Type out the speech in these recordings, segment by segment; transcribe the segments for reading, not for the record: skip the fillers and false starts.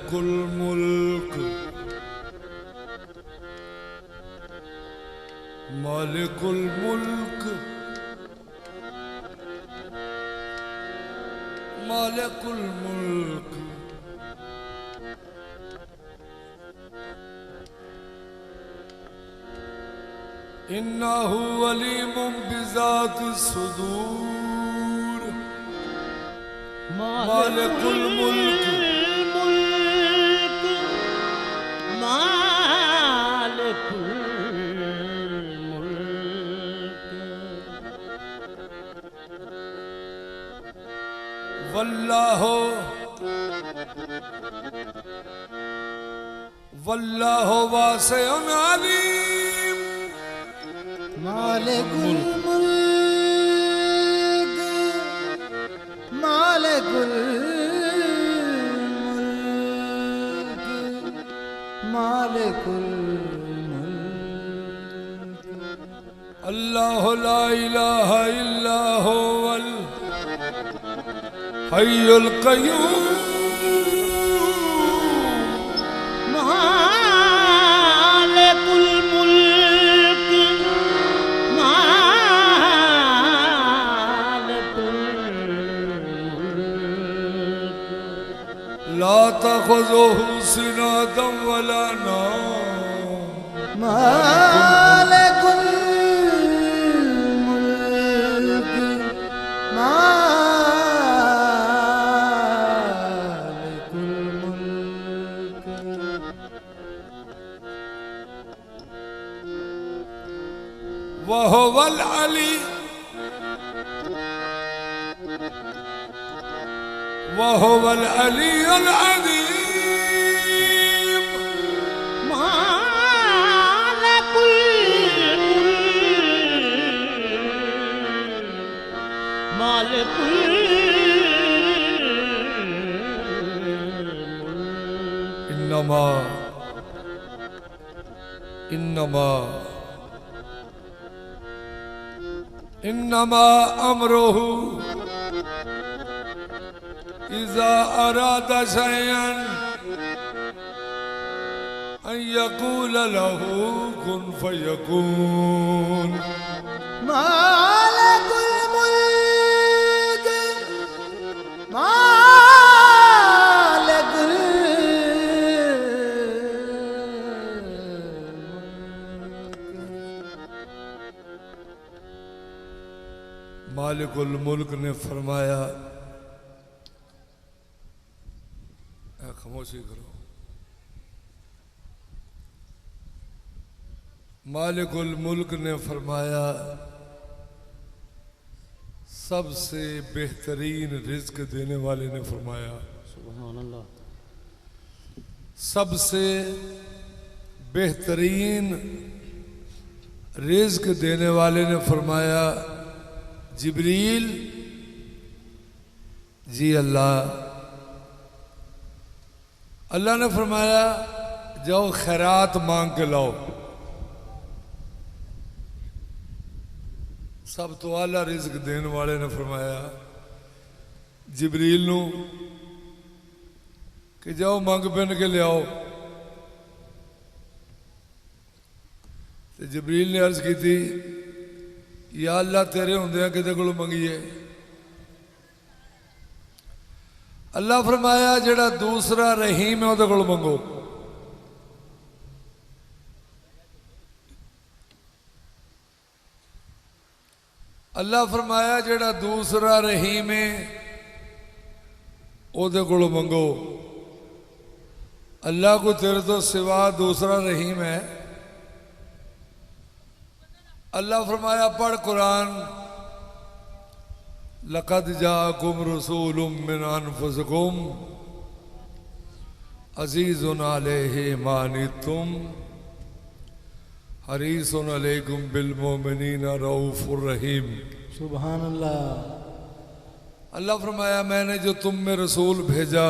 मालिकुल मुल्क मालिकुल मुल्क मालिकुल मुल्क इन्नहु अलीमुम बिज़ाति सुदूर मालिकुल मुल्क वल्लाहु वल्लाहु वासिउन अलीम मालिकुल मुल्क मालिकुल मुल्क मालिकुल मुल्क अल्लाह ला इलाहा इल्ला हुवल हय्युल क़य्यूम मालिकुल मुल्क मालिकुल मुल्क ला तख़ुज़ुहु सिनातुन वला नौम मालिकुल मुल्क मालिकुल मुल्क वहुवल अली वहुवल अलीयुल अज़ीम मालिकुल मुल्क मालिकुल इन्नमा इन्नमा इन्नमा अमरुहु इज़ा अरादा शयअन अन यक़ूल लहू कुन फयकून मालिकुल मुल्क मालिकुल मालिकुल मुल्क ने फरमाया, खामोशी करो। मालिकुल मुल्क ने फरमाया, सबसे बेहतरीन रिज्क देने वाले ने फरमाया, सुभान अल्लाह, सबसे बेहतरीन रिज्क देने वाले ने फरमाया, जिब्रील जी अल्लाह अल्लाह ने फरमाया जाओ खैरात मांग के लाओ। सब तो आला रिज्क देने वाले ने फरमाया जिब्रील नू कि जाओ मंग पिन के लियाओ। तो जिब्रील ने अर्ज की थी, या अल्लाह तेरे होंदे किते कोलों मंगीए। अल्लाह फरमाया जेड़ा दूसरा रहीम है उहदे कोलों मंगो। अल्लाह फरमाया जेड़ा दूसरा रहीम है उहदे कोलों मंगो। अल्लाह को तेरे तो सिवा दूसरा रहीम है। अल्लाह फरमाया पढ़ कुरान, लक़द जाअकुम रसूलुम मिन अनफुसिकुम अज़ीज़ुन अलैहि मा अनित्तुम हरीसुन अलैकुम बिल मोमिनीना रऊफ़ुर रहीम। सुभान अल्लाह। अल्लाह फरमाया मैंने जो तुम में रसूल भेजा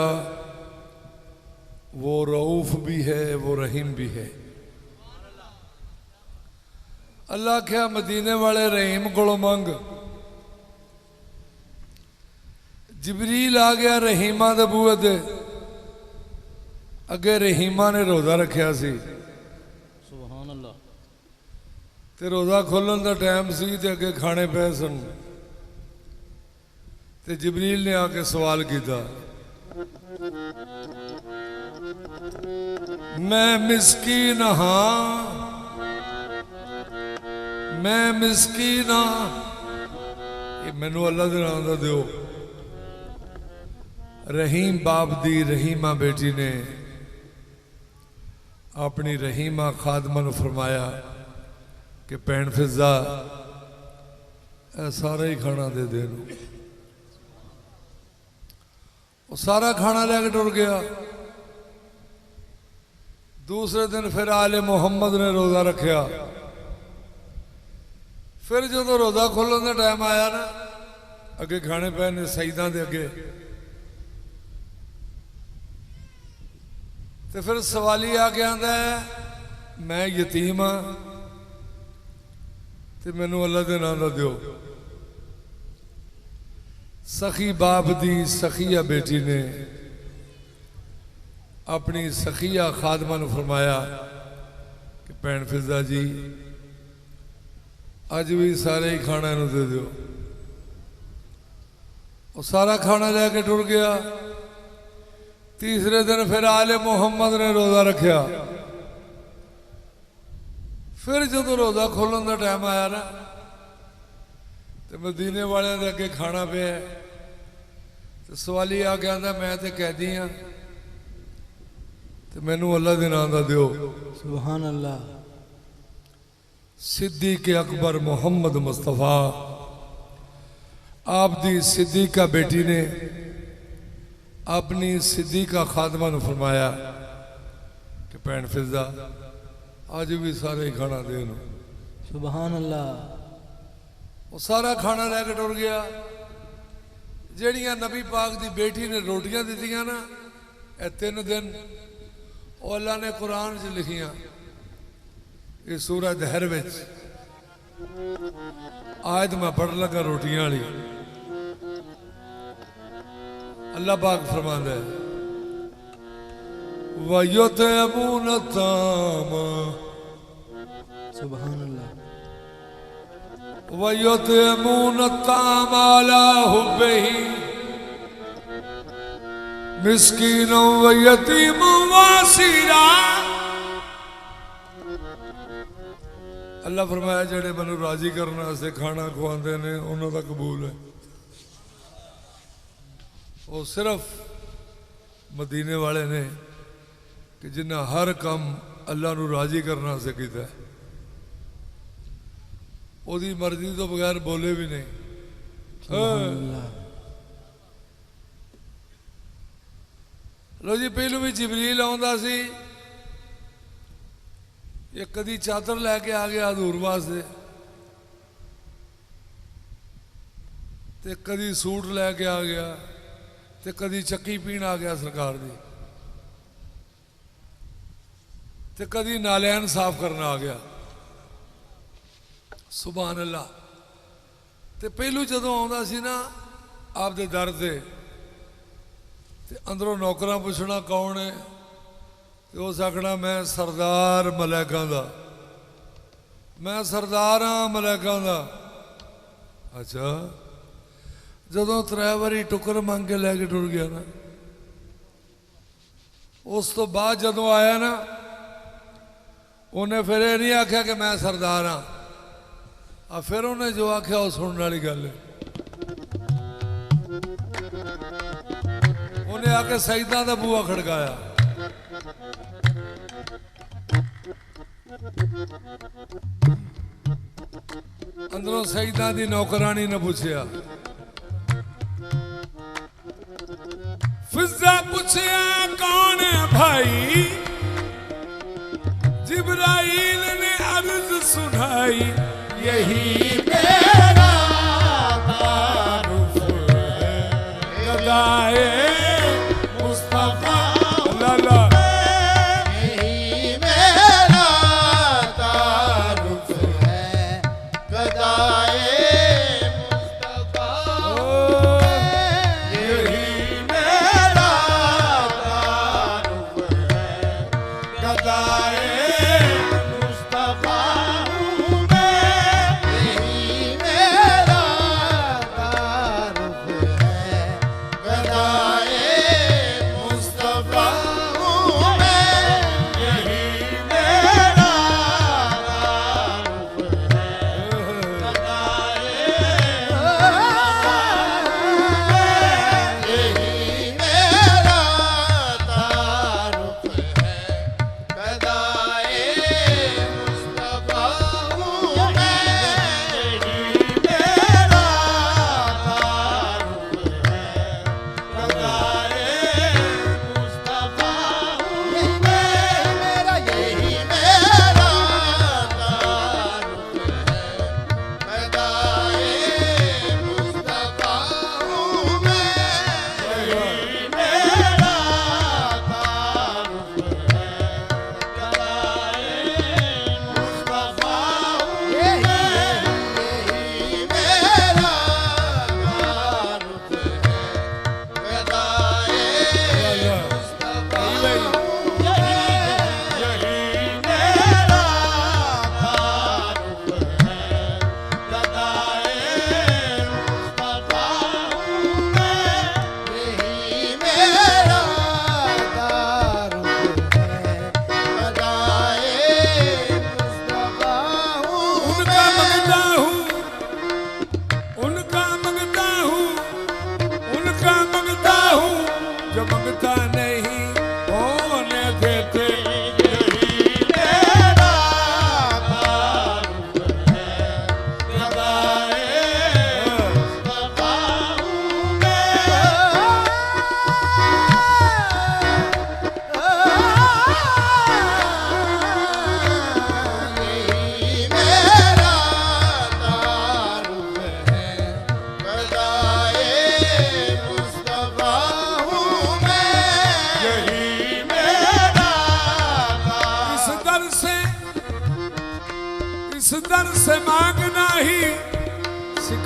वो रऊफ़ भी है वो रहीम भी है। अल्लाह क्या मदीने वाले रहीम को मंग। जिब्रील आ गया रहीमा दे बूहे ते, अगे रहीमा ने रोज़ा रखिया सी सुभान अल्लाह। ते रोज़ा खोलन का टाइम सी ते अगे खाने पे सन ते जबरील ने आके सवाल किया, मैं मिस्कीन हाँ, मैं मिस्कीन हाँ, ये मैनू अल्लाह दे नाम दा दिओ। रहीम बाप दी रहीमा बेटी ने अपनी रहीमा खादमा नू फरमाया कि भैन फिजा सारा ही खाना दे दे। वो सारा खाना लैके टुर गया। दूसरे दिन फिर आले मुहम्मद ने रोज़ा रखा। फिर जो रोज़ा खोलन का टाइम आया ना, अगे खाने पे ने सईदा दे अगे, तो फिर सवाली आके आंदा है, मैं यतीम हाँ ते मैनू अल्लाह दे नाम दा दिओ। सखी बाप दी सखिया बेटी ने अपनी सखिया खादमा नू फरमाया कि भैन फिजा जी अज भी सारे ही खाना इनू दे दो। वो सारा खाना लैके टुर गया। तीसरे दिन फिर आले मुहम्मद ने रोज़ा रखा। फिर जो रोज़ा खोलन का टाइम आया ना, तो मदीने वाले के अगे खाना पे तो सवाली आ गया आंदा, मैं तो कैदी हाँ तो मैनू अल्लाह के नाम दा दिओ। सुभान अल्लाह। सिद्दीक़ अकबर मोहम्मद मुस्तफ़ा आप दी सिद्दीक़ा बेटी ने अपनी सिद्दीक़ा खादमा नू फरमाया कि भैन फिजा अज भी सारे ही खाना दे। सुभान अल्लाह। वो सारा खाना लैके टुर गया। जड़ियाँ नबी पाक दी बेटी ने रोटियां दित्तियां ना, ये 3 दिन वो अल्लाह ने कुरान च लिखियां। इस सूरह दहर विच आयत मैं पढ़ लगा रोटियां वाली। अल्लाह पाक फरमांदा है, वयुतमून ताम, सुभान अल्लाह। वयुतमून ताम अला हुब्बिही मिस्कीनों व यतीमों व असीरा। अल्लाह फरमाया जेड़े मैनू राजी करने वास्ते खाना खुआंदे ने उन्हों का कबूल है। वो सिर्फ मदीने वाले ने कि जिन्हें हर काम अल्लाह नू राजी करने वास्ते कीता है, ओदी मर्जी तो बगैर बोले भी नहीं। सुभान अल्लाह। लो जी, पहलू भी जिबरील आउंदा सी, ये कदी चादर लैके आ गया हजूर वास्ते, ते कदी सूट लैके आ गया, ते कदी चक्की पीण आ गया सरकार दी, ते कदी नालैन साफ करना आ गया। सुभान अल्लाह। ते पहलू जदों आउंदा सी ना आप दे दर ते, ते अंदरों नौकरां पुछना कौन है, ते उस आखना मैं सरदार मलैकां दा, मैं सरदार हाँ मलैकां दा। अच्छा, जदों 3 बारी टुकर मंग के लैके टुर गया ना, उस तो बाद जदों आया ना, उन्हें फिर नहीं आख्या कि मैं सरदार हाँ, फिर उन्हें जो आख्या वो सुनने वाली गल है। उन्हें आके सईदा दा बूआ खड़काया। अंदरों सईदा दी नौकरानी ने पूछया, फिजा पूछया कौन है भाई? जिब्राइल ने अर्ज सुनाई, यही मेरा तारुफ है गदाए मुस्तफा। लाला यही मेरा तारुफ है गदाए मुस्तफा। यही मेरा तारुफ है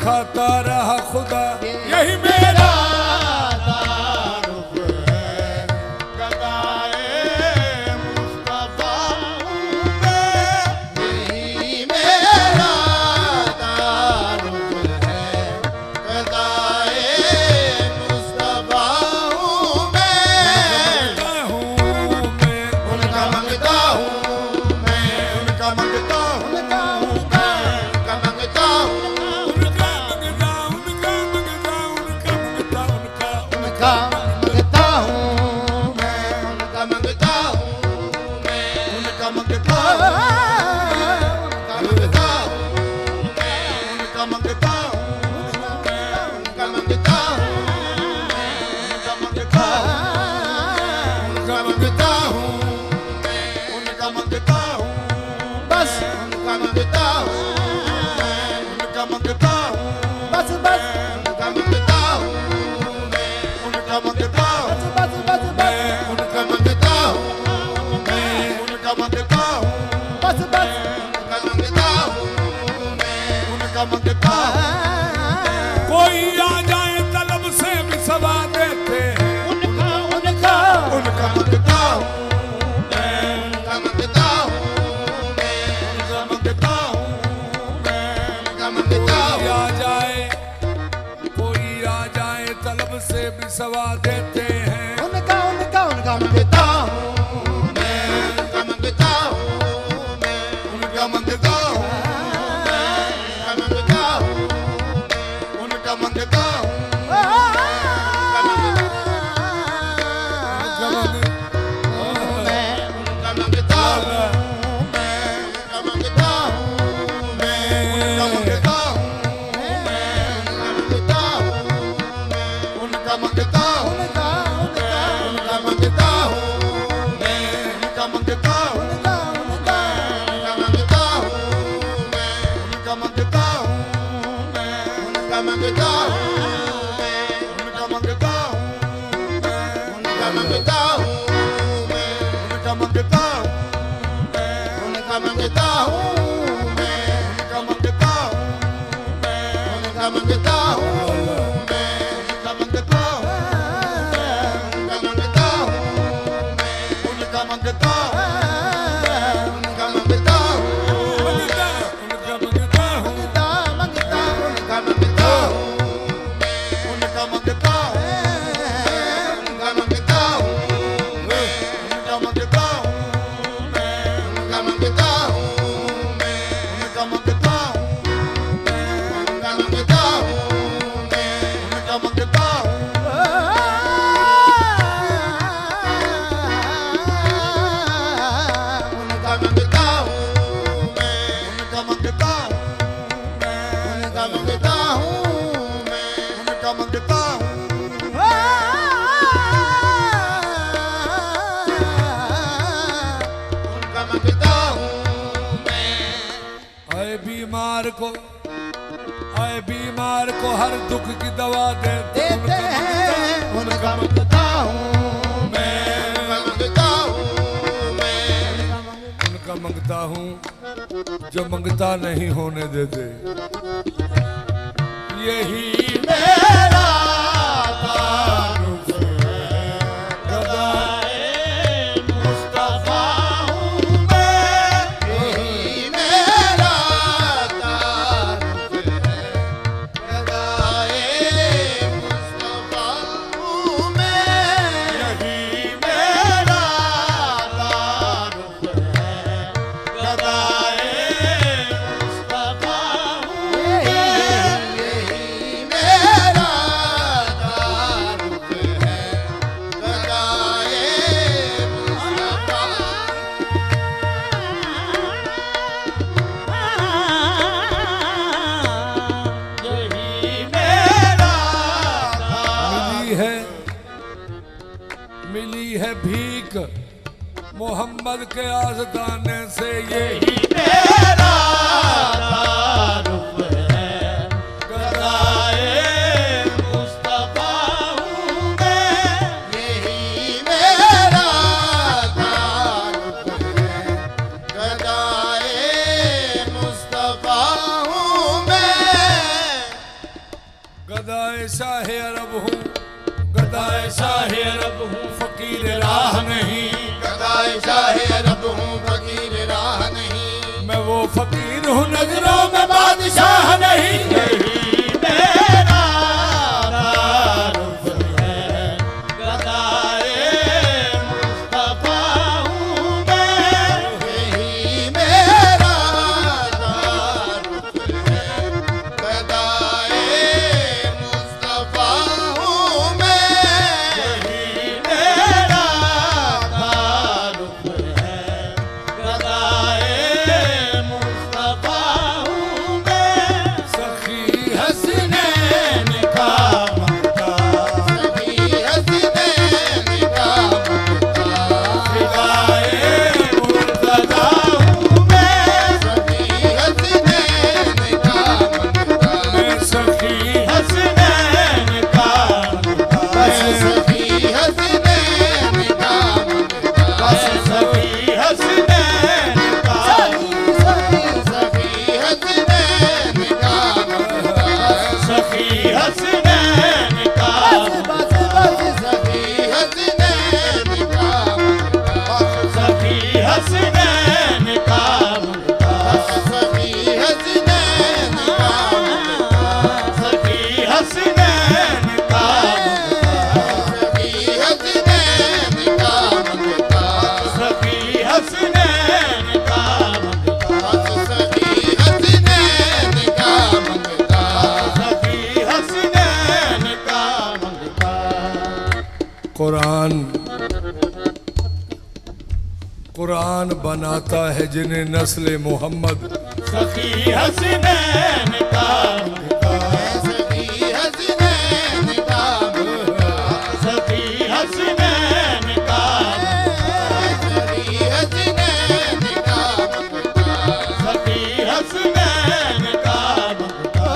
दिखाता रहा खुदा, यही मेरा तारुफ है, गदाए मुस्तफा हूँ मैं। यही मेरा तारुफ है, गदाए मुस्तफा हूँ मैं। उनका मंगता हूँ मैं, उनका मंगता हूँ, उनका मंगता हूँ, उनका मंगता हूँ मैं, उनका मंगता हूँ मैं, उनका मंगता हूँ, उनका मंगता हूँ मैं, उनका मंगता हूँ मैं, उनका मंगता हूँ मैं, उनका मंगता हूँ, उनका मंगता हूँ मैं, उनका मंगता हूँ, बस उनका मंगता हूँ मैं, उनका मंगता हूँ, बस बस उनका मंगता हूँ मैं, उनका मंगता हूँ, बस बस मैं उनका मंगता हूँ मैं, उनका मंगता हूँ, बस बस उनका मंगता हूँ मैं, उनका मंगता हूँ। कोई आ जाए तलब से भी सवा देते हैं। उनका मंगता हूँ मैं, उनका मंगता हूँ मैं, उनका मंगता हूँ मैं, उनका मंगता हूँ। कोई आ जाए तलब से भी सवा देते हैं। उनका मंगता हूँ मैं, उनका मंगता हूँ मैं, उनका मंगता हूँ मैं, उनका मंगता हूँ, उनका मंगता हूँ, उनका मंगता हूँ मैं, उनका मंगता हूँ मैं, उनका मंगता हूँ मैं, उनका मंगता हूँ, उनका मंगता हूँ मैं, उनका मंगता हूँ, उनका मंगता हूँ मैं, उनका मंगता हूँ मैं, उनका मंगता हूँ मैं, उनका मंगता हूँ मैं, उनका मंगता हूँ मैं, उनका मंगता हूँ मैं, उनका मंगता हूँ मैं, उनका मंगता हूँ मैं, उनका मंगता हूँ मैं, उनका मंगता हूँ मैं, उनका मंगता हूँ मैं, उनका मंगता हूँ मैं, उनका मंगता हूँ, उनका मंगता हूँ, उनका मंगता हूँ, उनका मंगता हूँ मैं, उनका मंगता हूँ, उनका मंगता हूँ मैं, उनका मंगता हूँ मैं, उनका मंगता हूँ मैं, उनका मंगता हूँ मैं, उनका मंगता हूँ मैं, उनका मंगता हूँ। उनका मंगता हूँ मैं, उनका मंगता हूँ मैं, उनका मंगता हूँ मैं, उनका मंगता हूँ। उनका मंगता हूँ मैं। आए बीमार को हर दुख की दवा देते हैं। उनका मंगता हूँ मैं, उनका मंगता हूँ मैं, उनका मंगता हूँ जो मंगता नहीं होने देते। यही मेरा तारुफ है, गदाए मुस्तफा हूँ मैं। यही मेरा तारुफ है, गदाए मुस्तफा हूँ मैं। यही मेरा तारुफ है, गदाए मुस्तफा हूँ मैं। यही मेरा तारुफ है, गदाए मुस्तफा। यही मेरा मिली है भीख मोहम्मद के आज़दाने से। यही मेरा तारुफ है, गदाए मुस्तफा हूँ मैं। यही मेरा तारुफ है, गदाए मुस्तफा हूँ मैं। गदाए शाहे अरब हूँ, गदाए शाहे अरब हूँ, फकीर राह नहीं। गदाए शाहे अरब हूँ, फकीर राह नहीं। मैं वो फकीर हूँ नजरों में बादशाह नहीं। मेरा तारुफ है, गदाए मुस्तफा हूँ मैं। यही मेरा तारुफ है, गदाए मुस्तफा हूँ मैं। यही मेरा तारुफ है, गदाए मुस्तफा हूँ मैं। सखी हसनैन का मक्का, सखी हसनैन का मक्का। फिदाए मुर्तज़ा हूँ मैं। सखी हसनैन का मक्का, मैं सखी हसनैन का मक्का। बस सखी हसनैन का मक्का, बस सखी हसनैन का मक्का। सखी हसनैन का मक्का, सखी हसनैन का मक्का। सखी हसनैन का मक्का, सखी हसनैन का मक्का। सखी हसनैन का मक्का, सखी हसनैन का मक्का। सखी हसनैन का मक्का, सखी हसनैन का मक्का। सखी हसनैन का मक्का, सखी हसनैन का मक्का। कुरान बनाता है जिन्हें नस्ल मोहम्मद। सखी हसनैन का मक्का, सखी हसनैन का मक्का। सखी हसनैन का मक्का, सखी हसनैन का मक्का। सखी हसनैन का मक्का।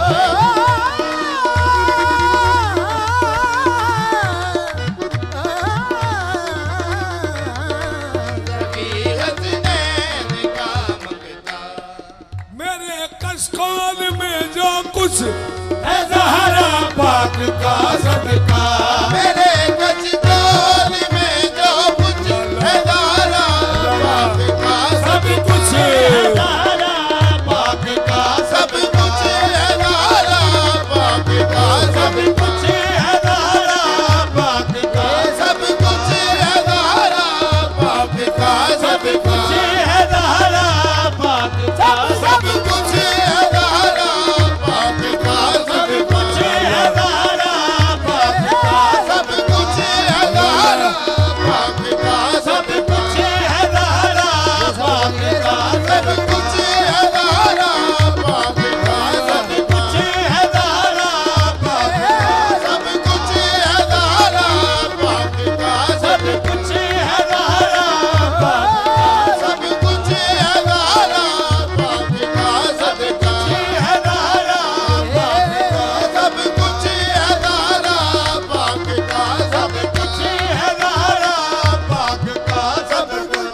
सखी हसनैन का मक्का। मेरे कशकोल में जो कुछ है ज़हरा पाक का सदका। मेरे कचकौल में जो कुछ है ज़हरा पाक का सब कुछ है ज़हरा पाक का सब कुछ है ज़हरा पाक का सब कुछ है ज़हरा पाक का सब कुछ है ज़हरा पाक का सब कुछ है ज़हरा पाक का सब कुछ है ज़हरा पाक का सब कुछ है ज़हरा पाक का सब कुछ है ज़हरा पाक का सब कुछ है ज़हरा पाक का सब कुछ है ज़हरा पाक का सब कुछ है ज़हरा पाक का सब कुछ है ज़हरा पाक का सब कुछ है ज़हरा पाक का सब कुछ है ज़हरा पाक का सब कुछ है ज़हरा पाक का सब कुछ है ज़हरा पाक का सब कुछ है ज़हरा पाक का सब कुछ।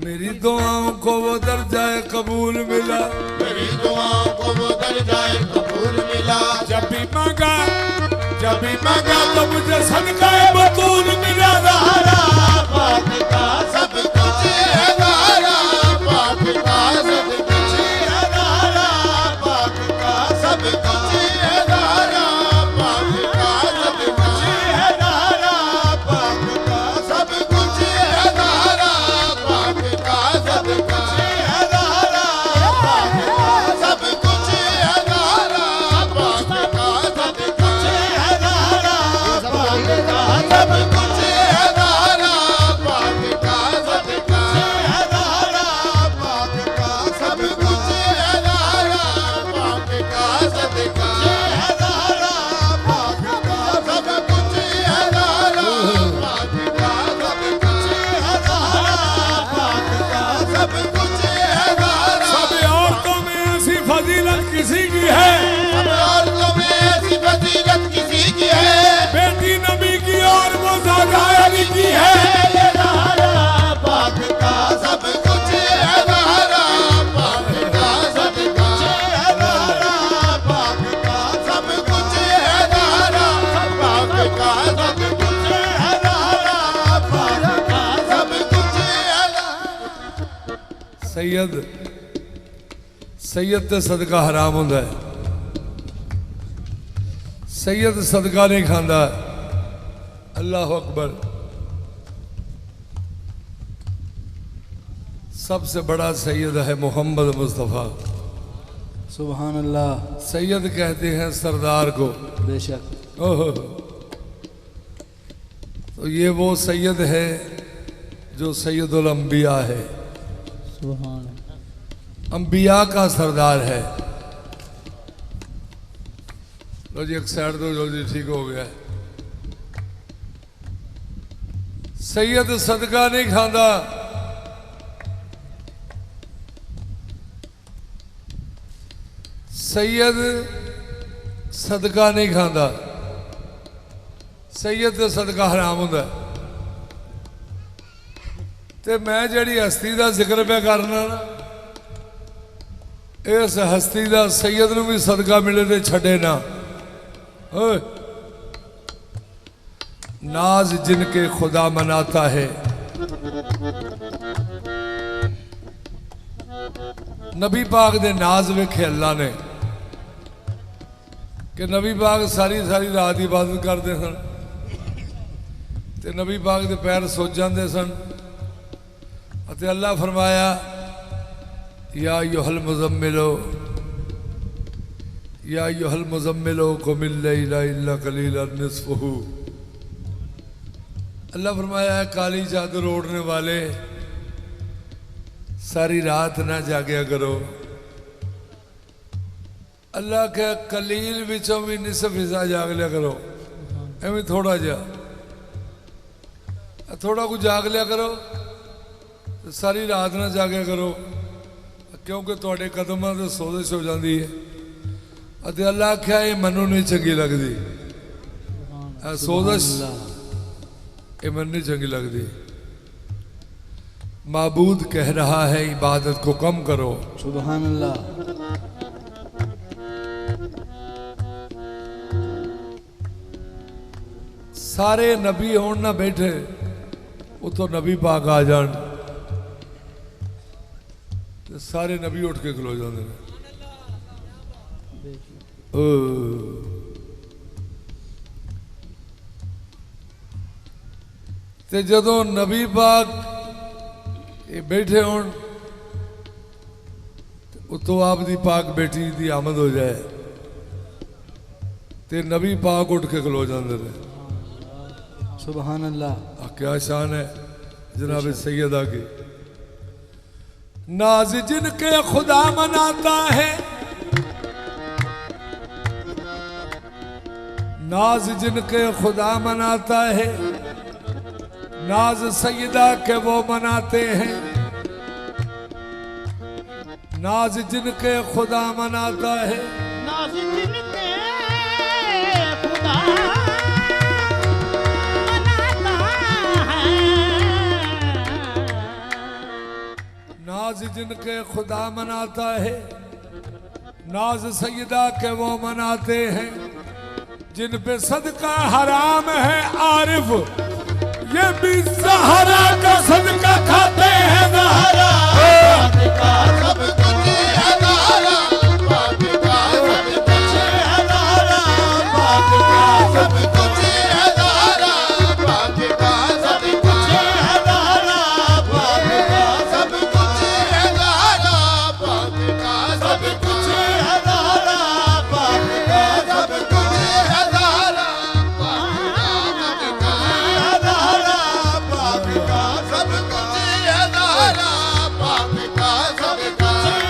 मेरी दुआओं को वो दर्जाए कबूल मिला। मेरी दुआओं को वो दर्जाए कबूल मिला। जब भी मांगा तो मुझे सदकाए बतूल मिला। ज़हरा पाक का सब कुछ है ज़हरा पाक का सब कुछ है ज़हरा पाक का सब कुछ है ज़हरा पाक का सब कुछ है ज़हरा पाक का सब कुछ है ज़हरा पाक का सब कुछ है ज़हरा पाक का सब कुछ है ज़हरा पाक का सब कुछ है ज़हरा पाक का सब कुछ है ज़हरा पाक का सब कुछ है ज़हरा पाक का सब कुछ है ज़हरा पाक का सब कुछ है ज़हरा पाक का सब कुछ है ज़हरा पाक का सब कुछ है ज़हरा पाक का सब कुछ है ज़हरा। सब औरतों में ऐसी फजीलत किसी की है, सब औरतों में ऐसी फजीलत किसी की है। बेटी नबी की और वो ज़ाज़ाए की है। ये ज़हरा पाक का सब कुछ है ज़हरा पाक का सब कुछ है सैयद ते सदका हराम होंदा है। सैयद सदका नहीं खांदा। अल्लाह अकबर। सबसे बड़ा सैयद है मोहम्मद मुस्तफ़ा। सुभान अल्लाह। सैयद कहते हैं सरदार को। बेशक। ओहो। तो ये वो सैयद है जो सैयदुल अंबिया है। सुभान। अंबिया का सरदार है। लो जी एक साइड दो जल्दी, ठीक हो गया। सैयद सदका नहीं खांदा। सैयद सदका नहीं खांदा। सैयद ते सदका हराम होंदा। ते मैं जड़ी हस्ती का जिक्र पे करना ना, इस हस्ती का सैयद नूं भी सदका मिले तो छड़े ना। ओए। नाज जिनके खुदा मनाता है। नबी पाक दे नाज वेखे अल्लाह ने कि नबी पाक सारी सारी रात इबादत करते सन ते नबी पाक दे पैर सुज जाते सन। अते अल्लाह फरमाया या युहल मुज़म्मिलो कुमिल लैला इल्ला कलीलन निस्फहु। अल्लाह फरमाया काली चादर ओढ़ने वाले सारी रात ना जागया करो। अल्लाह के कलील विचों भी निसफ हिस्सा जाग लिया करो। एवं थोड़ा जा थोड़ा कुछ जाग लिया करो, सारी रात ना जागया करो, क्योंकि थोड़े कदमां ते सोजिश हो जाती है। अते अल्लाह आख्या ये मनु नहीं चंगी लगती। सोजिश ये मन नहीं चंगी लगती। माबूद कह रहा है इबादत को कम करो। सुभान अल्लाह। सारे नबी होन ना बैठे, उतो नबी पाक आ जान, सारे नबी उठ के खलो जाते हैं। ते जदों नबी पाक ये बैठे होन उतो आप दी पाक बेटी दी आमद हो जाए ते नबी पाक उठ के खलो जाते हैं। सुभान अल्लाह। क्या शान है जनाब सैयदा की। नाज जिनके खुदा मनाता है, नाज जिनके खुदा मनाता है, नाज सैयदा के वो मनाते हैं। नाज जिनके खुदा मनाता है, नाज जिनके खुदा नाज जिनके खुदा मनाता है, नाज सैयदा के वो मनाते हैं। जिन पे सदका हराम है आरिफ, ये भी ज़हरा का सदका खाते हैं। ज़हरा का सब कुछ है ज़हरा, बाप का सब कुछ है ज़हरा, बाप का सब कुछ है ज़हरा, बाप का सब कुछ है ज़हरा, बाप का सब कुछ है ज़हरा, बाप का सब कुछ है ज़हरा, बाप का सब कुछ है ज़हरा, बाप का सब कुछ है ज़हरा, बाप का सब कुछ है ज़हरा, बाप का सब कुछ है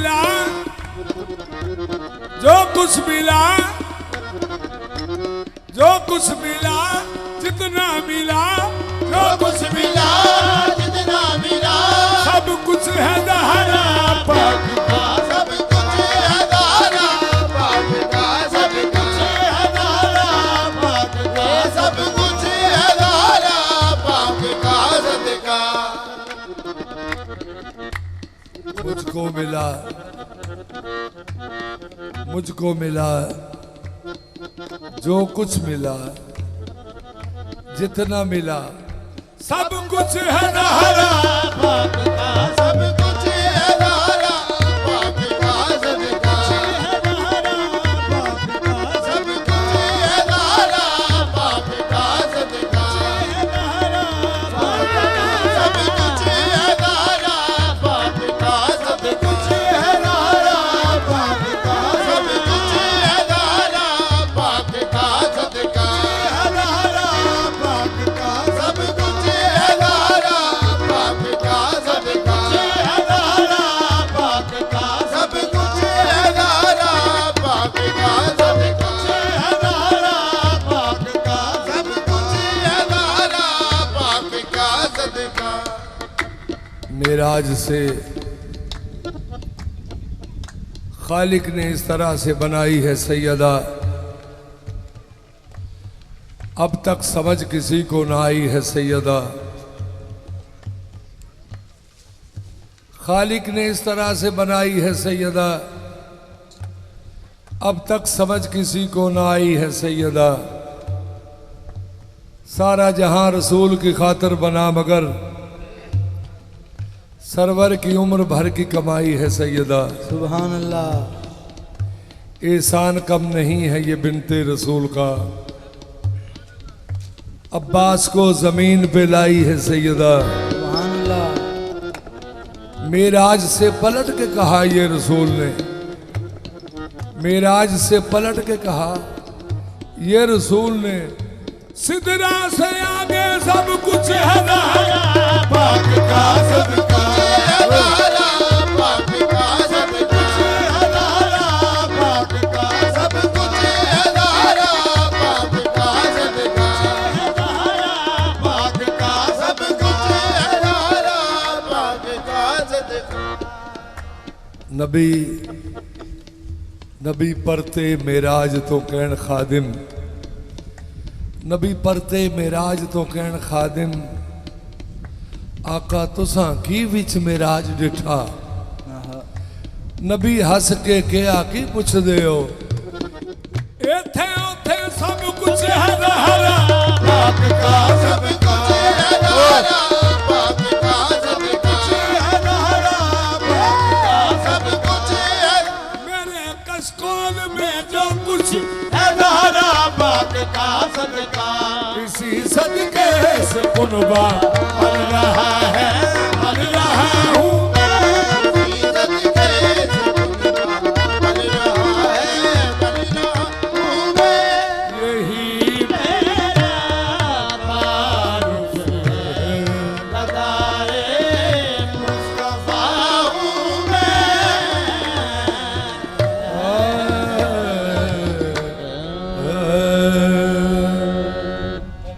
मिला, जो कुछ मिला, जो कुछ मिला, जितना मिला, जो कुछ मिला, जितना मिला सब कुछ है दहरा पाक का, सब कुछ है दारा पाक का, सब कुछ है दारा पाक का, सब कुछ है दारा पाक का सदका। मुझको मिला, मुझको मिला, जो कुछ मिला, जितना मिला, सब कुछ है दहरा पाक का, सब कुछ है दारा पाक का सदका। सब कुछ है दारा पाक का सदका। सब कुछ है दारा पाक का, सब कुछ है दारा पाक का, सब कुछ है दारा पाक का सदका। सब कुछ है दारा पाक का सदका। सब कुछ है दारा पाक का सदका। सब कुछ है दारा पाक का सदका। मेराज से खालिक ने इस तरह से बनाई है सैयदा, अब तक समझ किसी को ना आई है सैयदा। खालिक ने इस तरह से बनाई है सैयदा, अब तक समझ किसी को ना आई है सैयदा। सारा जहां रसूल की खातिर बना, मगर सरवर की उम्र भर की कमाई है सैयदा। सुभान अल्लाह। एहसान कम नहीं है ये बिनते रसूल का, अब्बास को जमीन पे लाई है सैयदा। सुभान अल्लाह। मेराज से पलट के कहा ये रसूल ने, मेराज से पलट के कहा ये रसूल ने, सिदरा से आगे सब कुछ है दहरा पाक का सब कुछ है दारा पाक का, सब कुछ है दारा पाक का, सब कुछ है दारा पाक का सदका। पाक का सब कुछ है दारा पाक का सदका। नबी नबी परते मेराज तो कहन खादिम, नबी परते मेराज तो कहन खादिम, आका तुसां की विच मेराज डिठा। नबी हस के क्या की पुछदे हो, इथे उथे सब कुछ है दहरा पाक का सब कुछ है दारा पाक का, सब कुछ है दारा पाक का, सब कुछ है मेरे कशकोल में जो कुछ है दारा पाक का सदका। इसी सदके से कुनबा बन रहा